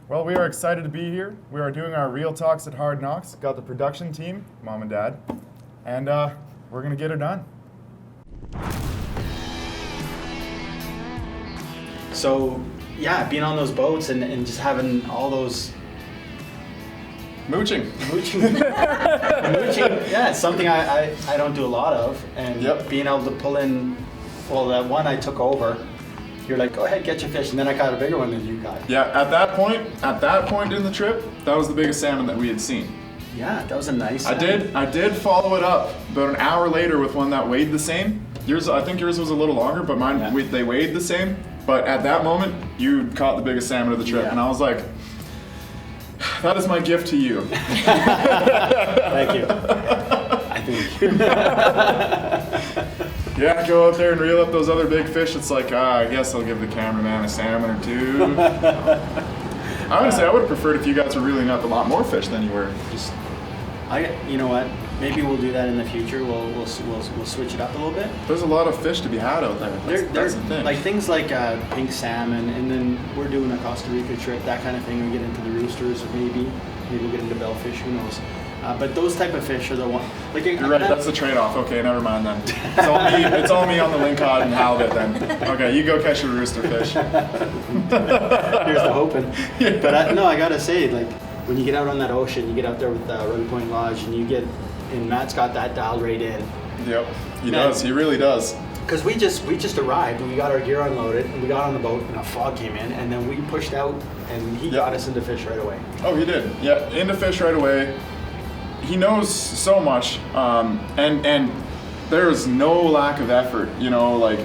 Well, we are excited to be here. We are doing our Real Talks at Hard Knocks. Got the production team, Mom and Dad, and we're going to get her done. So, yeah, being on those boats and just having all those Mooching. mooching, yeah, it's something I don't do a lot of. And being able to pull in, well, that one I took over, you're like, go ahead, get your fish, and then I caught a bigger one than you caught. Yeah, at that point in the trip, that was the biggest salmon that we had seen. Yeah, that was a nice I did follow it up about an hour later with one that weighed the same. I think yours was a little longer, but mine, they weighed the same. But at that moment, you caught the biggest salmon of the trip, and I was like, that is my gift to you. Thank you. I think. Yeah, go out there and reel up those other big fish. It's like, I guess I'll give the cameraman a salmon or two. Honestly, I would have preferred if you guys were reeling up a lot more fish than you were. You know what? Maybe we'll do that in the future. We'll switch it up a little bit. There's a lot of fish to be had out there. That's the thing. Like things like pink salmon, and then we're doing a Costa Rica trip, that kind of thing. We get into the roosters, maybe we'll get into bellfish. Who knows? But those type of fish are the one. Like you're right. That's the trade-off. Okay, never mind then. It's all me on the lingcod and halibut then. Okay, you go catch your rooster fish. Here's the hoping. Yeah. But I gotta say, like when you get out on that ocean, you get out there with Ruby Point Lodge, and Matt's got that dialed right in. Yep, he does. He really does. Because we just arrived, we got our gear unloaded, and we got on the boat, and a fog came in, and then we pushed out, and he got us into fish right away. Oh, he did. Yeah, into fish right away. He knows so much, and there is no lack of effort. You know, like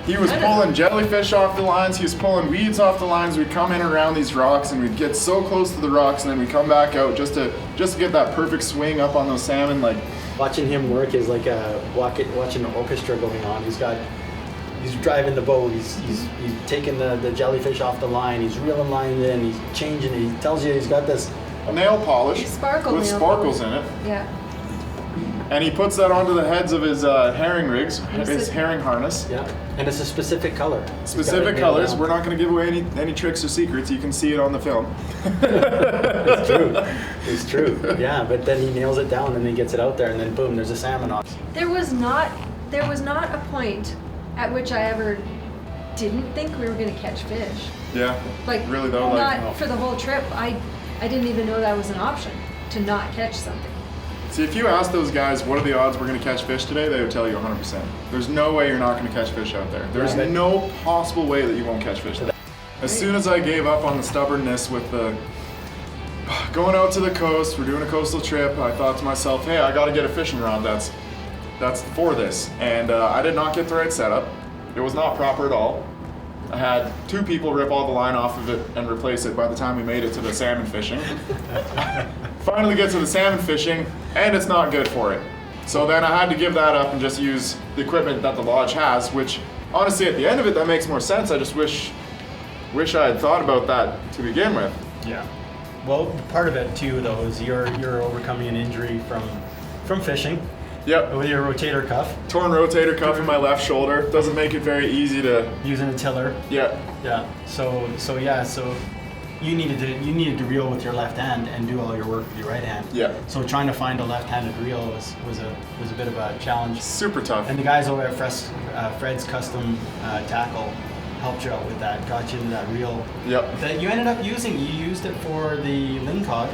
he was pulling jellyfish off the lines, he was pulling weeds off the lines. We'd come in around these rocks, and we'd get so close to the rocks, and then we'd come back out just to get that perfect swing up on those salmon. Like watching him work is like watching an orchestra going on. He's driving the boat. He's taking the jellyfish off the line. He's reeling lines in. He's changing it. He tells you he's got this nail polish with sparkles in it. Yeah. And he puts that onto the heads of his herring rigs, his herring harness. Yeah. And it's a specific color. Specific colors. We're not going to give away any tricks or secrets. You can see it on the film. It's true. It's true. Yeah, but then he nails it down and then gets it out there, and then boom, there's a salmon on. There was not a point at which I ever didn't think we were going to catch fish. Yeah. Like really though. Not for the whole trip. I didn't even know that was an option to not catch something. See, if you ask those guys what are the odds we're going to catch fish today, they would tell you 100%. There's no way you're not going to catch fish out there. There's no possible way that you won't catch fish. As soon as I gave up on the stubbornness with the going out to the coast, we're doing a coastal trip, I thought to myself, hey, I got to get a fishing rod that's for this. And I did not get the right setup. It was not proper at all. I had two people rip all the line off of it and replace it by the time we made it to the salmon fishing. Finally get to the salmon fishing, and it's not good for it. So then I had to give that up and just use the equipment that the lodge has, which honestly at the end of it that makes more sense. I just wish I had thought about that to begin with. Yeah. Well, part of it too though is you're overcoming an injury from fishing. Yep. With your rotator cuff. Torn rotator cuff in my left shoulder. Doesn't make it very easy to using a tiller. Yeah. Yeah. So you needed to reel with your left hand and do all your work with your right hand. Yeah. So trying to find a left-handed reel was a bit of a challenge. Super tough. And the guys over at Fred's Custom Tackle helped you out with that, got you into that reel. Yep. That you ended up using. You used it for the lingcod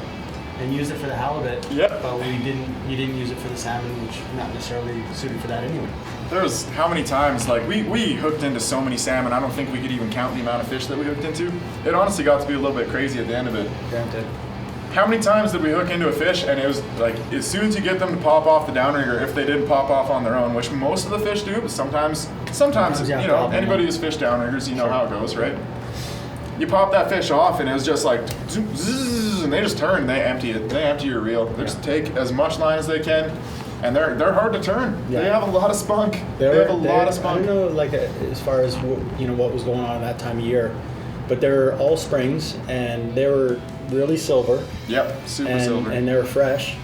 and used it for the halibut. Yep. But you didn't use it for the salmon, which not necessarily suited for that anyway. There was how many times, like we hooked into so many salmon, I don't think we could even count the amount of fish that we hooked into. It honestly got to be a little bit crazy at the end of it. Granted. How many times did we hook into a fish and it was like, as soon as you get them to pop off the downrigger, if they didn't pop off on their own, which most of the fish do, but sometimes you know, anybody who's fished downriggers, you know how it goes, right? You pop that fish off and it was just like, zzz, and they just turn, they empty your reel. They just take as much line as they can. And they're hard to turn. Yeah. They have a lot of spunk. They have a lot of spunk. I don't know, like as far as what was going on at that time of year, but they're all springs and they were really silver. Yep, super silver. And they were fresh.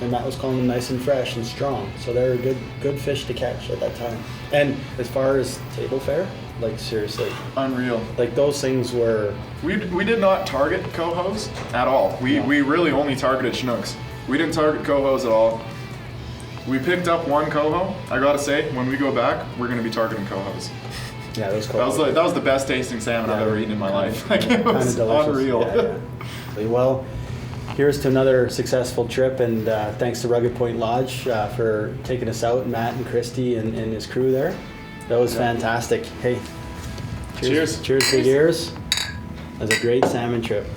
and Matt was calling them nice and fresh and strong. So they're a good fish to catch at that time. And as far as table fare, like seriously, Unreal. like those things were. We did not target cohos at all. We really only targeted Chinooks. We didn't target cohos at all. We picked up one coho. I gotta say, when we go back, we're gonna be targeting cohos. Yeah, those cool. That was the best tasting salmon I've ever eaten in my life. Like, it was unreal. Yeah. Well, here's to another successful trip, and thanks to Rugged Point Lodge for taking us out, Matt and Christy and his crew there. That was fantastic. Hey, cheers, big ears. That was a great salmon trip.